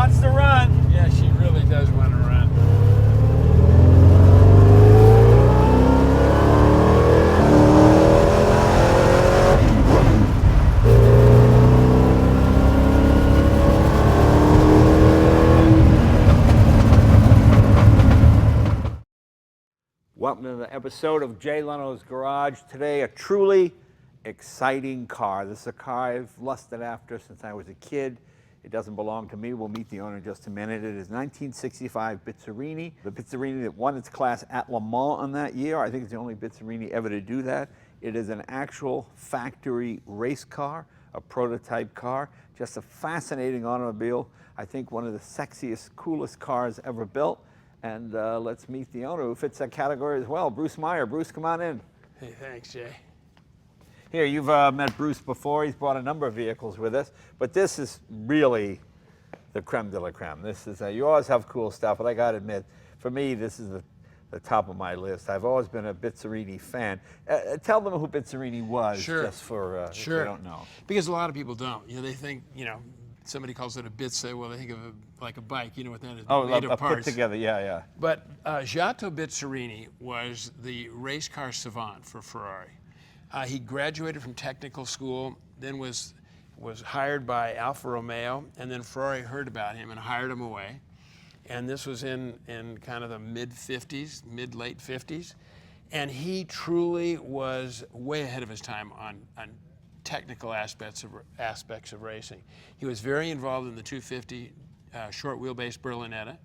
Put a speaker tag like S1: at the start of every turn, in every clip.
S1: wants to run.
S2: Yeah, she really does want to run.
S1: Welcome to the episode of Jay Leno's Garage. Today, a truly exciting car. This is a car I've lusted after since I was a kid. It doesn't belong to me. We'll meet the owner in just a minute. It is 1965 Bizzarrini, the Bizzarrini that won its class at Le Mans on that year. I think it's the only Bizzarrini ever to do that. It is an actual factory race car, a prototype car, just a fascinating automobile. I think one of the sexiest, coolest cars ever built. And let's meet the owner who fits that category as well, Bruce Meyer. Bruce, come on in.
S2: Hey, thanks, Jay.
S1: Here, you've met Bruce before. He's brought a number of vehicles with us, but this is really the creme de la creme. This is, you always have cool stuff, but I gotta admit, for me, this is the top of my list. I've always been a Bizzarrini fan. Tell them who Bizzarrini was,
S2: Sure.
S1: Just for if
S2: Sure.
S1: they don't know.
S2: Because a lot of people don't. You know, they think, you know, somebody calls it a Bizza, well, they think of it like a bike. You know what that is?
S1: Oh,
S2: made of
S1: put
S2: parts.
S1: together, yeah.
S2: But Gto Bizzarrini was the race car savant for Ferrari. He graduated from technical school, then was hired by Alfa Romeo, and then Ferrari heard about him and hired him away. And this was in kind of the mid-50s, mid-late 50s. And he truly was way ahead of his time on technical aspects of racing. He was very involved in the 250 short wheelbase Berlinetta,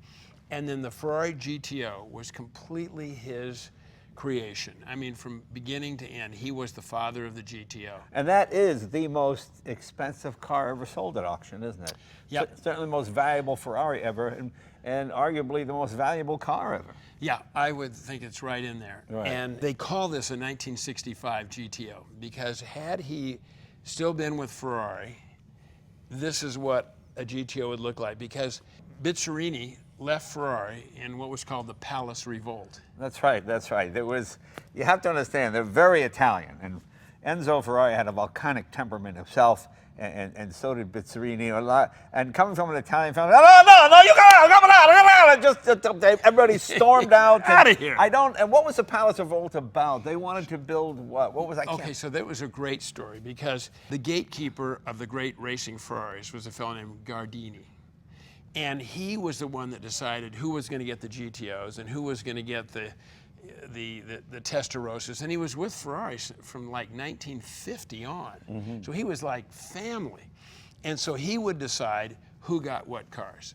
S2: and then the Ferrari Gto was completely his creation. I mean, from beginning to end, he was the father of the GTO.
S1: And that is the most expensive car ever sold at auction, isn't it?
S2: Yep.
S1: Certainly the most valuable Ferrari ever, and arguably the most valuable car ever.
S2: Yeah, I would think it's right in there.
S1: Right.
S2: And they call this a 1965 GTO because had he still been with Ferrari, this is what a GTO would look like, because Bizzarrini left Ferrari in what was called the Palace Revolt.
S1: That's right. There was, you have to understand, they're very Italian, and Enzo Ferrari had a volcanic temperament himself, and so did Bizzarrini. And coming from an Italian family, no, you come out, just everybody stormed out.
S2: Out of here.
S1: And what was the Palace Revolt about? They wanted to build what? What was that?
S2: Okay, so that was a great story, because the gatekeeper of the great racing Ferraris was a fellow named Gardini. And he was the one that decided who was going to get the GTOs and who was going to get the Testarossas. And he was with Ferrari from like 1950 on. Mm-hmm. So he was like family. And so he would decide who got what cars.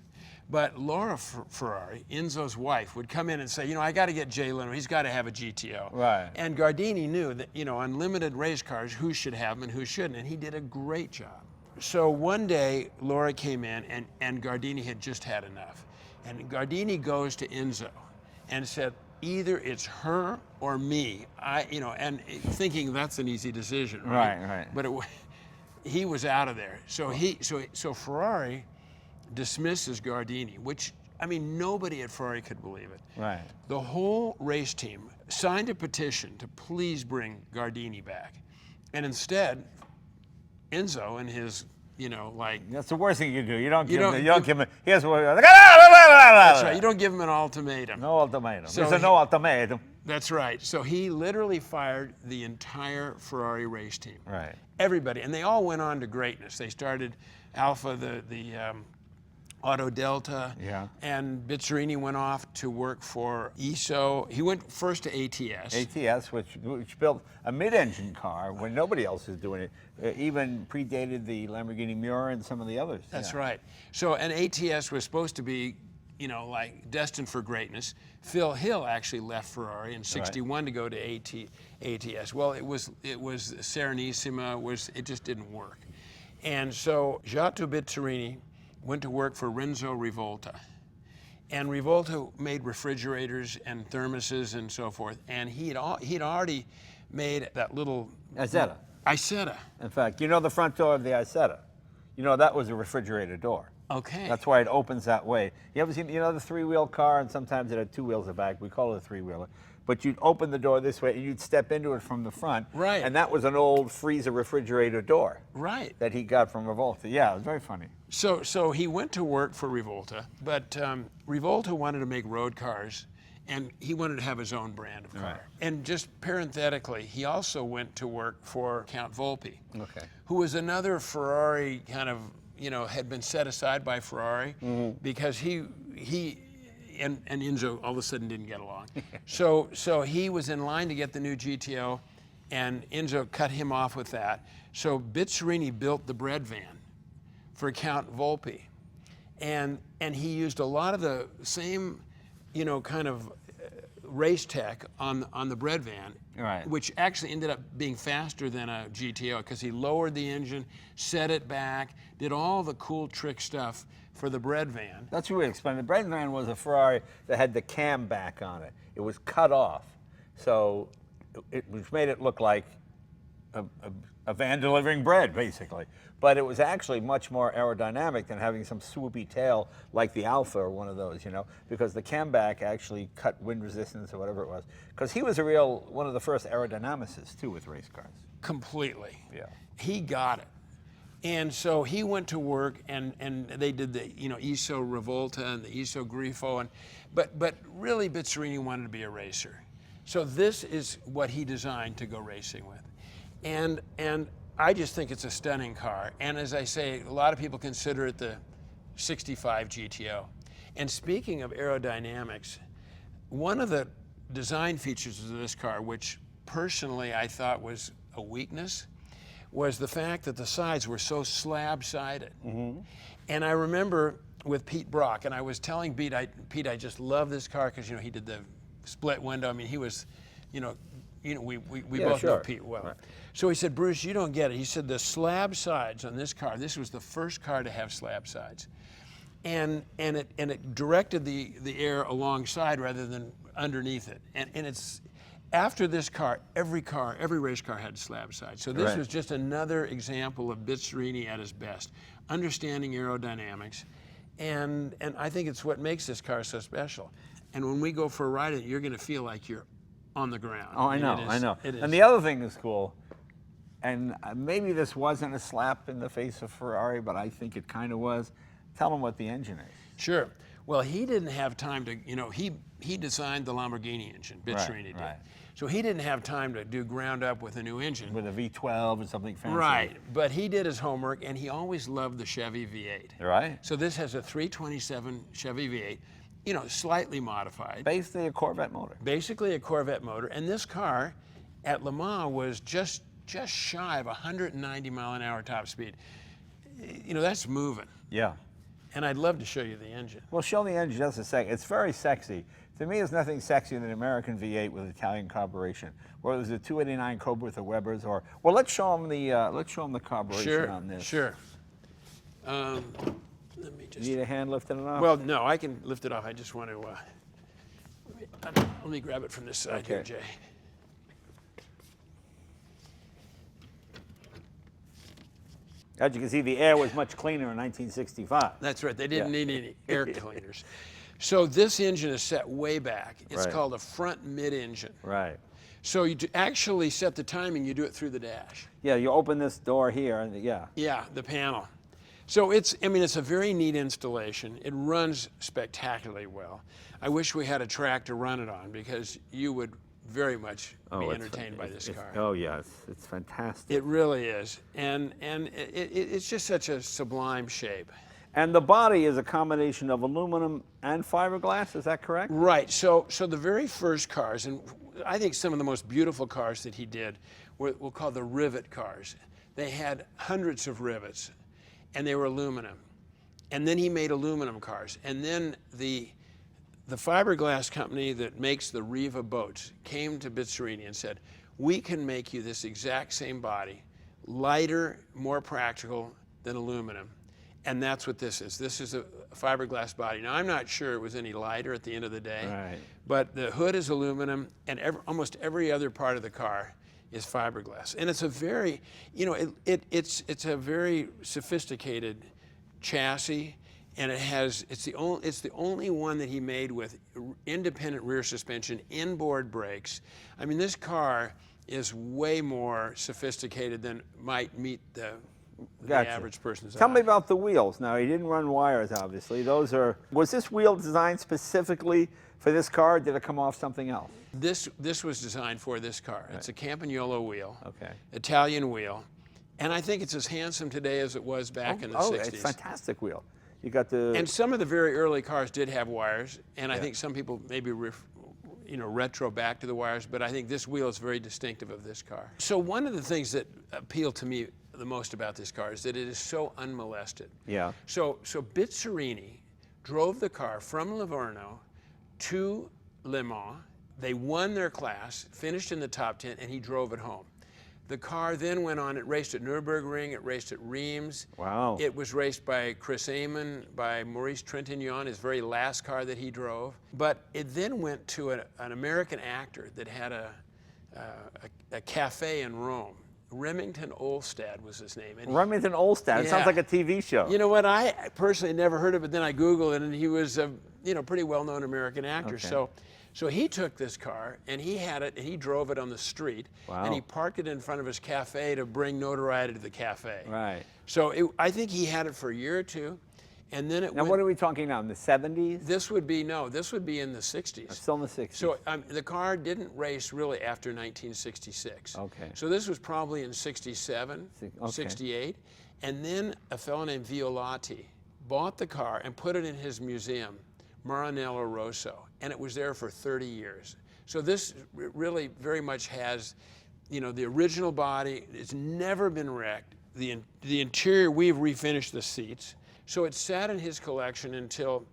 S2: But Laura Ferrari, Enzo's wife, would come in and say, you know, I got to get Jay Leno. He's got to have a GTO.
S1: Right.
S2: And Gardini knew that, you know, unlimited race cars, who should have them and who shouldn't. And he did a great job. So one day, Laura came in, and Gardini had just had enough. And Gardini goes to Enzo and said, either it's her or me. And thinking that's an easy decision, right?
S1: Right.
S2: But he was out of there. So Ferrari dismisses Gardini, which, I mean, nobody at Ferrari could believe it.
S1: Right.
S2: The whole race team signed a petition to please bring Gardini back. And instead, Enzo and his, you know, like...
S1: That's the worst thing you do. You don't give him... Here's what...
S2: That's right. You don't give him an ultimatum.
S1: No ultimatum.
S2: So
S1: There's no ultimatum.
S2: That's right. So he literally fired the entire Ferrari race team.
S1: Right.
S2: Everybody. And they all went on to greatness. They started Alfa, the Auto Delta.
S1: Yeah.
S2: And Bizzarrini went off to work for ESO. He went first to ATS.
S1: ATS, which built a mid-engine car when nobody else is doing it, even predated the Lamborghini Miura and some of the others.
S2: That's right. So, and ATS was supposed to be, you know, like destined for greatness. Phil Hill actually left Ferrari in '61 to go to ATS. Well, it was Serenissima. It just didn't work. And so Gto Bizzarrini went to work for Renzo Rivolta. And Rivolta made refrigerators and thermoses and so forth. And he'd already made that little... Isetta.
S1: In fact, you know the front door of the Isetta? You know that was a refrigerator door.
S2: Okay.
S1: That's why it opens that way. You ever seen, you know, the three-wheel car, and sometimes it had two wheels in the back. We call it a three-wheeler. but you'd open the door this way and you'd step into it from the front.
S2: Right.
S1: And that was an old freezer refrigerator door.
S2: Right.
S1: That he got from Revolta. Yeah, it was very funny.
S2: So he went to work for Revolta, but Revolta wanted to make road cars, and he wanted to have his own brand of car.
S1: Right.
S2: And just parenthetically, he also went to work for Count Volpi,
S1: Okay.
S2: who was another Ferrari kind of, had been set aside by Ferrari because he and Enzo all of a sudden didn't get along. So he was in line to get the new GTO, and Enzo cut him off with that. So Bizzarrini built the bread van for Count Volpi, and he used a lot of the same, kind of race tech on the bread van,
S1: Right.
S2: which actually ended up being faster than a GTO because he lowered the engine, set it back, did all the cool trick stuff for the bread van.
S1: That's what we explained. The bread van was a Ferrari that had the cam back on it. It was cut off, so which made it look like a van delivering bread, basically. But it was actually much more aerodynamic than having some swoopy tail like the Alpha or one of those, because the camback actually cut wind resistance or whatever it was. Because he was one of the first aerodynamicists, too, with race cars.
S2: Completely.
S1: Yeah.
S2: He got it. And so he went to work, and they did the ISO Revolta and the ISO Grifo, but really Bizzarrini wanted to be a racer. So this is what he designed to go racing with. And I just think it's a stunning car. And as I say, a lot of people consider it the 65 GTO. And speaking of aerodynamics, one of the design features of this car, which personally I thought was a weakness, was the fact that the sides were so slab-sided. And I remember with Pete Brock, and I was telling Pete, I just love this car because he did the split window. I mean, he was, we both know Pete well. Right. So he said, Bruce, you don't get it. He said the slab sides on this car, this was the first car to have slab sides. And it directed the air alongside rather than underneath it. And it's, after this car, every race car had slab sides. So this was just another example of Bizzarrini at his best, understanding aerodynamics. And I think it's what makes this car so special. And when we go for a ride in it, you're going to feel like you're on the ground.
S1: Oh, I know.
S2: It is.
S1: And the other thing that's cool, and maybe this wasn't a slap in the face of Ferrari, but I think it kind of was. Tell them what the engine is.
S2: Sure. Well, he didn't have time to, he designed the Lamborghini engine, Bizzarrini did.
S1: Right.
S2: So he didn't have time to do ground up with a new engine.
S1: With a V12 or something fancy.
S2: Right, but he did his homework, and he always loved the Chevy V8.
S1: Right.
S2: So this has a 327 Chevy V8, slightly modified.
S1: Basically a Corvette motor.
S2: Basically a Corvette motor, and this car at Le Mans was just shy of 190 mile an hour top speed. That's moving.
S1: Yeah.
S2: And I'd love to show you the engine.
S1: Well, show the engine just a second. It's very sexy. To me, there's nothing sexier than an American V8 with Italian carburation, whether it's a 289 Cobra with the Webbers or. Well, let's show them the carburation on this.
S2: Sure. Let me just.
S1: Need a hand lifting it off?
S2: Well, no, I can lift it off. I just want to. Let me grab it from this side here, Jay.
S1: As you can see, the air was much cleaner in 1965.
S2: That's right. They didn't need any air cleaners. So this engine is set way back. It's called a front mid-engine.
S1: Right.
S2: So you actually set the timing, you do it through the dash.
S1: Yeah, you open this door here, and
S2: Yeah, the panel. So it's a very neat installation. It runs spectacularly well. I wish we had a track to run it on because you would very much be entertained by this car.
S1: Oh yeah, it's fantastic.
S2: It really is, and it's just such a sublime shape.
S1: And the body is a combination of aluminum and fiberglass, is that correct?
S2: Right, so the very first cars, and I think some of the most beautiful cars that he did were called the rivet cars. They had hundreds of rivets, and they were aluminum. And then he made aluminum cars. And then the fiberglass company that makes the Riva boats came to Bizzarrini and said, we can make you this exact same body, lighter, more practical than aluminum. And that's what this is. This is a fiberglass body. Now, I'm not sure it was any lighter at the end of the day, but the hood is aluminum, and almost every other part of the car is fiberglass. And it's a very, it's a very sophisticated chassis, and it's the only one that he made with independent rear suspension, inboard brakes. I mean, this car is way more sophisticated than might meet the average person's eye.
S1: Tell me about the wheels. Now, he didn't run wires, obviously. Was this wheel designed specifically for this car, or did it come off something else?
S2: This was designed for this car. Right. It's a Campagnolo wheel,
S1: okay,
S2: Italian wheel, and I think it's as handsome today as it was back in the 60s.
S1: It's a fantastic wheel. You got the...
S2: And some of the very early cars did have wires, and I think some people maybe retro back to the wires, but I think this wheel is very distinctive of this car. So one of the things that appealed to me the most about this car is that it is so unmolested.
S1: Yeah.
S2: So Bizzarrini drove the car from Livorno to Le Mans. They won their class, finished in the top 10, and he drove it home. The car then went on, it raced at Nürburgring, it raced at Reims.
S1: Wow.
S2: It was raced by Chris Amon, by Maurice Trintignant, his very last car that he drove. But it then went to an American actor that had a cafe in Rome. Remington Olstad was his name. And
S1: Remington Olstad. It sounds like a TV show.
S2: You know what? I personally never heard of it. Then I Googled it, and he was a pretty well-known American actor.
S1: Okay.
S2: So he took this car, and he had it, and he drove it on the street,
S1: wow,
S2: and he parked it in front of his cafe to bring notoriety to the cafe.
S1: Right.
S2: So I think he had it for a year or two, and then
S1: Now, what are we talking now, in the 70s?
S2: This would be in the 60s.
S1: Still in the 60s.
S2: So the car didn't race really after 1966.
S1: Okay.
S2: So this was probably in 67,
S1: okay,
S2: 68, and then a fellow named Violati bought the car and put it in his museum, Maranello Rosso, and it was there for 30 years. So this really very much has, the original body. It's never been wrecked. The interior, we've refinished the seats. So it sat in his collection until,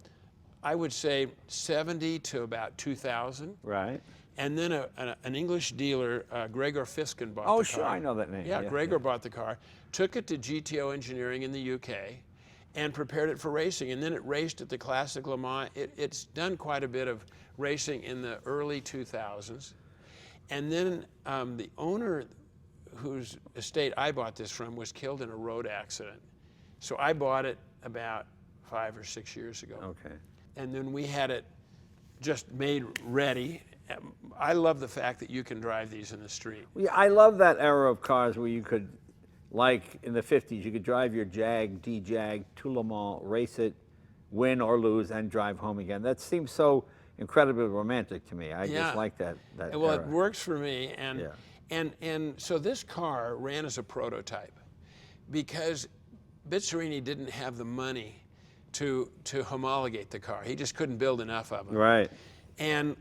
S2: I would say, 70 to about 2000.
S1: Right.
S2: And then an English dealer, Gregor Fiskin, bought the car.
S1: Oh, sure, I know that name.
S2: Yeah, Gregor bought the car, took it to Gto Engineering in the UK, and prepared it for racing. And then it raced at the Classic Le Mans. It's done quite a bit of racing in the early 2000s. And then the owner whose estate I bought this from was killed in a road accident. So I bought it about 5 or 6 years ago.
S1: Okay.
S2: And then we had it just made ready. I love the fact that you can drive these in the street.
S1: Yeah, I love that era of cars where you could, like in the 50s, you could drive your Jag, D-Jag to Le Mans, race it, win or lose, and drive home again. That seems so incredibly romantic to me. I just like that
S2: well,
S1: era.
S2: it works for me. And so this car ran as a prototype because Bizzarrini didn't have the money to homologate the car. He just couldn't build enough of them.
S1: Right.
S2: And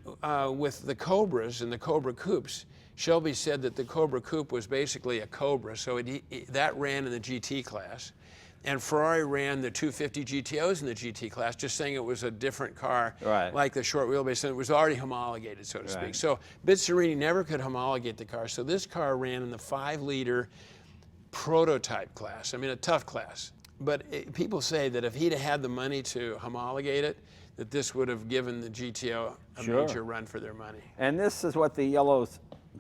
S2: with the Cobras and the Cobra Coupes, Shelby said that the Cobra Coupe was basically a Cobra, so that ran in the GT class. And Ferrari ran the 250 GTOs in the GT class, just saying it was a different car,
S1: right,
S2: like the short wheelbase, and it was already homologated, so to speak. So Bizzarrini never could homologate the car, so this car ran in the 5-liter prototype class. I mean, a tough class. But people say that if he'd had the money to homologate it, that this would have given the GTO a major run for their money.
S1: And this is what the yellow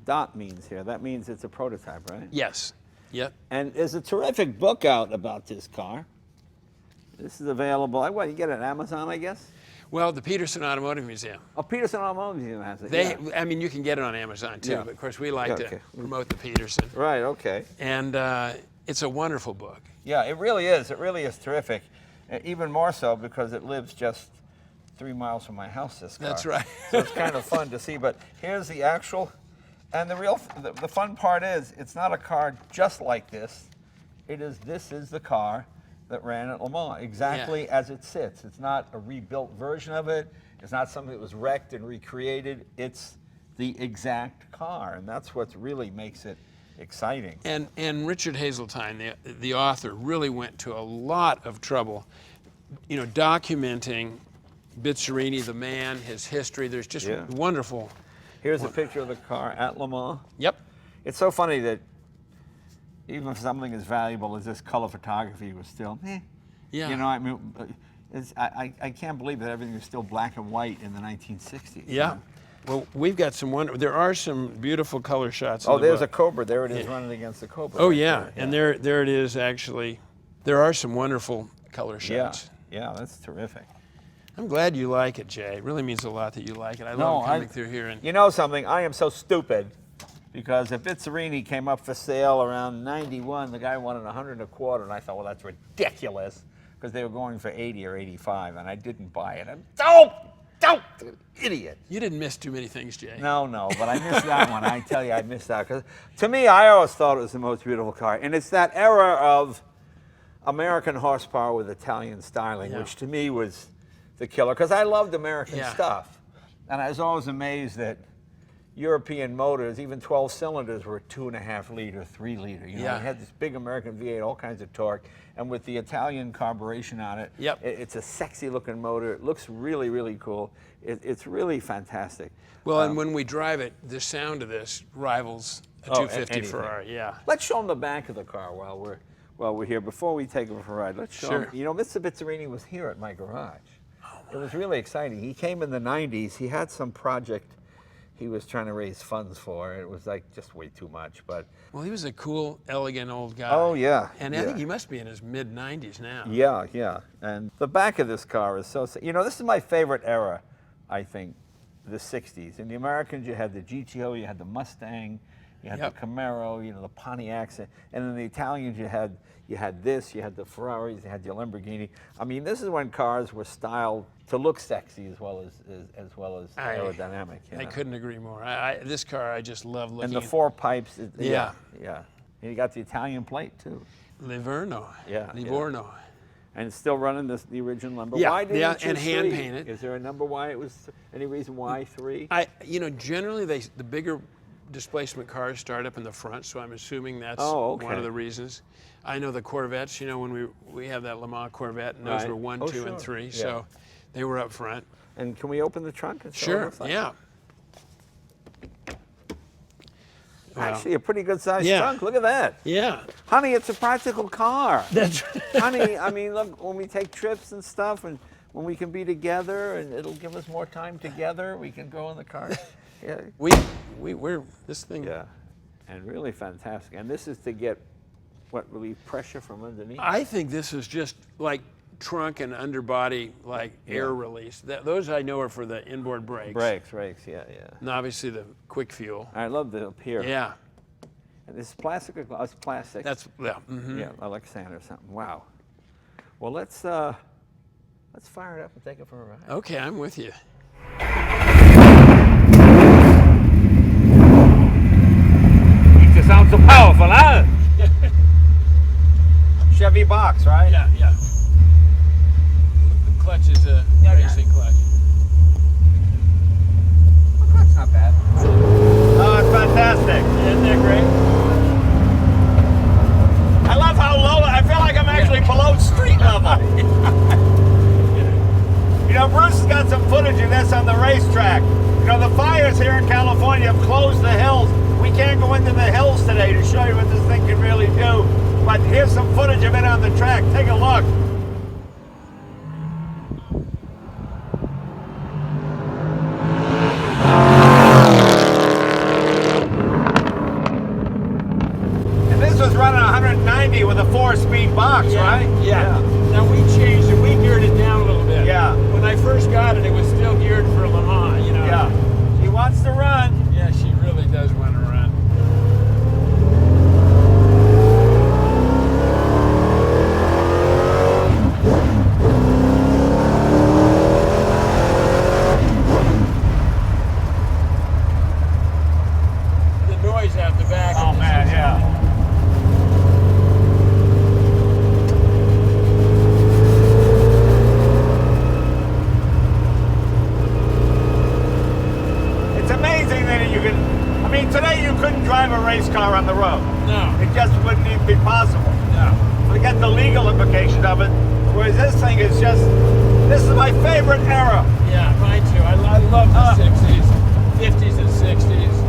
S1: dot means here. That means it's a prototype, right?
S2: Yes. Yep.
S1: And there's a terrific book out about this car. This is available. What, you get it on Amazon, I guess?
S2: Well, the Peterson Automotive Museum.
S1: Oh, Peterson Automotive Museum has it.
S2: I mean, you can get it on Amazon too, but of course we like to promote the Peterson.
S1: Right, okay.
S2: And it's a wonderful book.
S1: Yeah, it really is. It really is terrific. Even more so because it lives just 3 miles from my house, this car.
S2: That's right.
S1: So it's kind of fun to see. But here's the actual, and the fun part is, it's not a car just like this. This is the car that ran at Le Mans, exactly as it sits. It's not a rebuilt version of it. It's not something that was wrecked and recreated. It's the exact car, and that's what really makes it exciting.
S2: And Richard Hazeltine, the author, really went to a lot of trouble, documenting Bizzarrini, the man, his history. There's just wonderful.
S1: Here's a picture of the car at Le Mans.
S2: Yep.
S1: It's so funny that even if something as valuable as this color photography was still,
S2: Yeah.
S1: I mean, I can't believe that everything was still black and white in the 1960s.
S2: Yeah. Well, we've got there are some beautiful color shots.
S1: Oh, there's a Cobra. There it is running against the Cobra.
S2: Oh, yeah. And there it is, actually. There are some wonderful color shots.
S1: Yeah, that's terrific.
S2: I'm glad you like it, Jay. It really means a lot that you like it. I love coming through here. And
S1: you know something? I am so stupid because if Bizzarrini came up for sale around 91, the guy wanted 100 and a quarter, and I thought, well, that's ridiculous because they were going for 80 or 85, and I didn't buy it. I'm so idiot.
S2: you didn't miss too many things, Jay.
S1: No, but I missed that one. I tell you, I missed that because to me, I always thought it was the most beautiful car, and it's that era of American horsepower with Italian styling, which to me was the killer, because I loved American stuff. And I was always amazed that European motors, even 12 cylinders, were 2.5 liter, 3 liter. You know, you had this big American V8, all kinds of torque, and with the Italian carburation on it, it's a sexy looking motor. It looks really, really cool. It's really fantastic.
S2: Well, and when we drive it, the sound of this rivals a 250 Ferrari. Yeah.
S1: Let's show them the back of the car while we're here. Before we take it for a ride, let's show them. You know, Mr. Bizzarrini was here at my garage. It was really exciting. He came in the 90s. He had some project he was trying to raise funds for. It was like just way too much, but.
S2: Well, he was a cool, elegant old guy.
S1: Oh, yeah.
S2: And I think he must be in his mid-90s now.
S1: Yeah. And the back of this car is so, you know, this is my favorite era, I think, the 60s. In the Americans, you had the GTO, you had the Mustang, you had the Camaro, you know, the Pontiacs, and in the Italians, you had this, you had the Ferraris, you had the Lamborghini. I mean, this is when cars were styled to look sexy as well as aerodynamic.
S2: I couldn't agree more. This car, I just love looking.
S1: And the 4 pipes. Yeah. And you got the Italian plate too.
S2: Livorno.
S1: Livorno. And it's still running the original number.
S2: Yeah,
S1: why didn't you choose
S2: and hand
S1: 3?
S2: painted.
S1: Is there a number why it was? Any reason why 3?
S2: You know, generally the bigger displacement cars start up in the front, so I'm assuming that's one of the reasons. I know the Corvettes, you know, when we have that Le Mans Corvette, and those were 1, 2, and 3, so they were up front.
S1: And can we open the trunk? And
S2: sure, yeah.
S1: Actually, a pretty good sized trunk. Look at that.
S2: Yeah.
S1: Honey, it's a practical car.
S2: That's
S1: Honey, I mean, look, when we take trips and stuff, and when we can be together, and it'll give us more time together, we can go in the car. Yeah.
S2: We're this thing.
S1: Yeah. And really fantastic. And this is to get relieve pressure from underneath.
S2: I think this is just like trunk and underbody, like air release. Those I know are for the inboard brakes.
S1: Brakes, yeah.
S2: And obviously the quick fuel.
S1: I love the up here.
S2: Yeah.
S1: And this is plastic or glass? Plastic.
S2: That's
S1: Yeah, like sand or something. Wow. Well, let's fire it up and take it for a ride.
S2: Okay, I'm with you.
S1: It sounds so powerful, huh? Chevy box, right?
S2: Yeah. The clutch is a racing clutch.
S1: Oh, that's not bad. Oh, it's fantastic.
S2: Isn't that great?
S1: I love how low, I feel like I'm actually below street level. You know, Bruce has got some footage of this on the racetrack. You know, the fires here in California have closed the hills. We can't go into the hills today to show you what this thing can really do. But here's some footage of it on the track. Take a look. And this was running 190 with a 4-speed box, right?
S2: Yeah. Now we changed it. We geared it down a little bit.
S1: Yeah.
S2: When I first got it, it was still geared for Le Mans, you know.
S1: Yeah. She wants to run.
S2: Yeah, she really does want to run. Out the back.
S1: Oh man, yeah. It's amazing that you can, I mean, today you couldn't drive a race car on the road.
S2: No.
S1: It just wouldn't even be possible.
S2: No.
S1: Forget the legal implication of it, whereas this thing is just, this is my favorite era.
S2: Yeah, mine too. I love the 60s, 50s and 60s.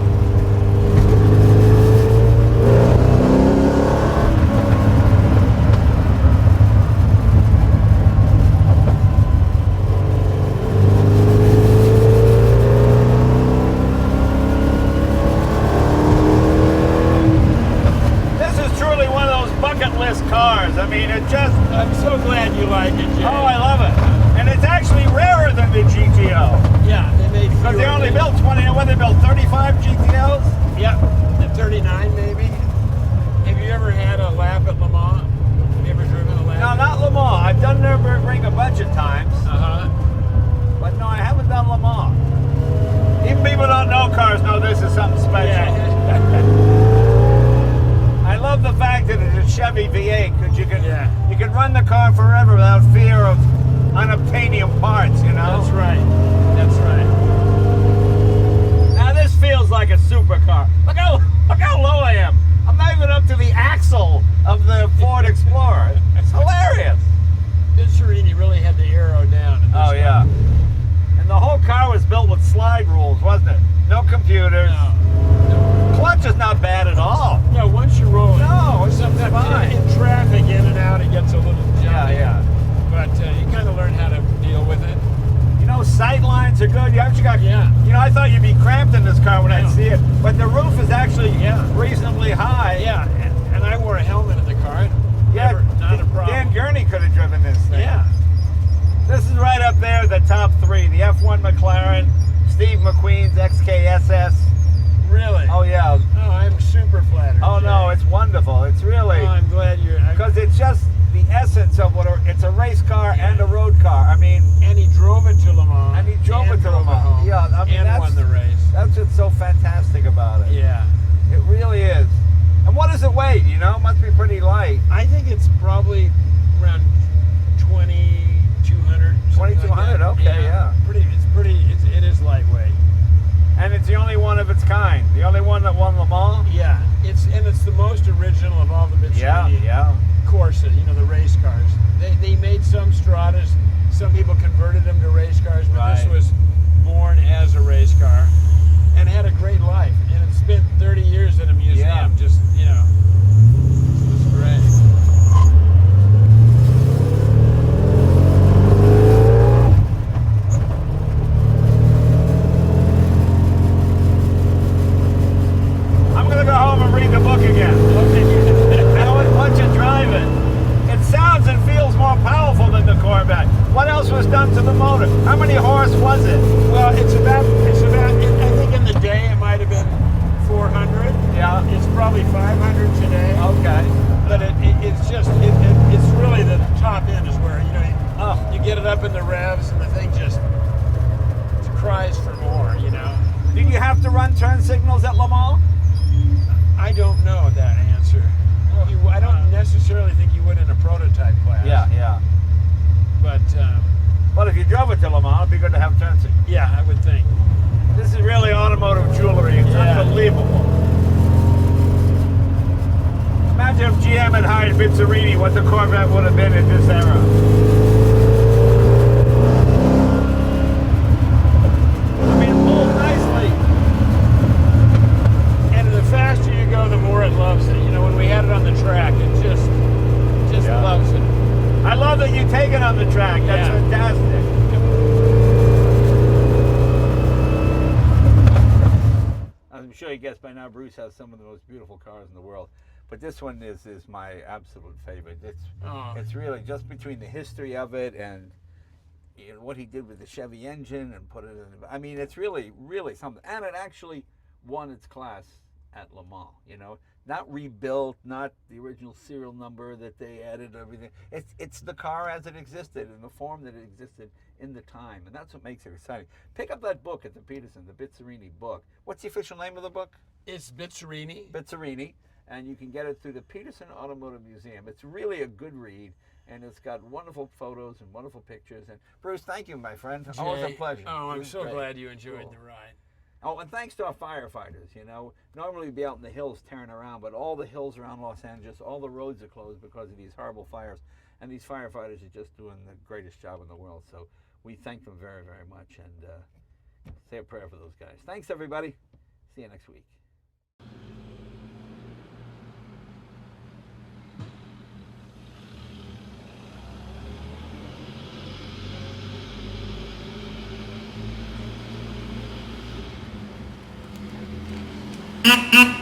S1: Cars. I mean, it just...
S2: I'm so glad you like it, Jay.
S1: Oh, I love
S2: right. That's right.
S1: Now this feels like a supercar. Look how low I am. I'm not even up to the axle of the Ford Explorer. It's hilarious.
S2: Bizzarrini really had the arrow down. In this
S1: Oh yeah. And the whole car was built with slide rules, wasn't it? No computers.
S2: No.
S1: Clutch is not bad at all.
S2: No, once you roll it.
S1: No, it's
S2: Sometimes
S1: fine.
S2: in traffic, in and out, it gets a little jumpy.
S1: Yeah.
S2: But you kind of learn how to deal with it.
S1: You know, sight lines are good. You actually got.
S2: Yeah.
S1: You know, I thought you'd be cramped in this car when I see it, but the roof is actually reasonably high.
S2: Yeah, and I wore a helmet in the car.
S1: Yeah,
S2: not a problem.
S1: Dan Gurney could have driven this thing.
S2: Yeah.
S1: This is right up there, the top three. The F1 McLaren, Steve McQueen's XKSS.
S2: Really?
S1: Oh, yeah.
S2: Oh, I'm super flattered.
S1: Oh,
S2: Jay.
S1: no, it's wonderful. It's really...
S2: Oh, I'm glad you're...
S1: Because it's just the essence of what it's a race car and a road car. I mean...
S2: And he drove it to Le Mans.
S1: And he drove it to Le Mans.
S2: Home,
S1: Yeah, I mean,
S2: and won the race.
S1: That's what's so fantastic about it.
S2: Yeah.
S1: It really is. And what does it weigh, you know? It must be pretty light.
S2: I think it's probably around 2,200.
S1: 2,200,
S2: like
S1: okay, yeah.
S2: It is lightweight.
S1: And it's the only one of its kind. The only one that won Le Mans.
S2: Yeah, it's the most original of all the Bizzarrini Corsa, you know, the race cars. They made some Stratas, some people converted them to race cars, but this was born as a race car and had a great life. And it spent 30 years in a museum, just, you know, it was great.
S1: I'm going to go home and read the book again. Now once you drive it, it sounds and feels more powerful than the Corvette. What else was done to the motor? How many horse was it?
S2: Well, it's about, I think in the day it might have been 400.
S1: Yeah.
S2: It's probably 500 today.
S1: Okay.
S2: But it's really the top end is where, you know, you get it up in the revs and the thing just cries for more, you know.
S1: Did you have to run turn signals at Le Mans?
S2: I don't know that answer. I don't necessarily think you would in a prototype class.
S1: Yeah.
S2: But
S1: if you drove it to Le Mans, it'd be good to have turn signals.
S2: yeah, I would think.
S1: This is really automotive jewelry. It's unbelievable. Imagine if GM had hired Bizzarrini, what the Corvette would have been in this era. I mean, it moves nicely.
S2: And the faster you go, the more it loves it. You know, when we had it on the track, it just loves it.
S1: I love that you take it on the track. That's fantastic. I'm sure you guessed by now, Bruce has some of the most beautiful cars in the world. But this one is my absolute favorite. It's really just between the history of it and what he did with the Chevy engine and put it in. I mean, it's really, really something. And it actually won its class at Le Mans, you know. Not rebuilt, not the original serial number that they added, everything. It's the car as it existed in the form that it existed in the time. And that's what makes it exciting. Pick up that book at the Peterson, the Bizzarrini book. What's the official name of the book?
S2: It's Bizzarrini.
S1: Bizzarrini. And you can get it through the Peterson Automotive Museum. It's really a good read, and it's got wonderful photos and wonderful pictures. And Bruce, thank you, my friend.
S2: Jay,
S1: Always a pleasure.
S2: Oh, I'm so
S1: great.
S2: glad you enjoyed the ride.
S1: Oh, and thanks to our firefighters, you know. Normally we'd be out in the hills tearing around, but all the hills around Los Angeles, all the roads are closed because of these horrible fires. And these firefighters are just doing the greatest job in the world. So we thank them very, very much. And say a prayer for those guys. Thanks, everybody. See you next week.
S3: Mm-hmm.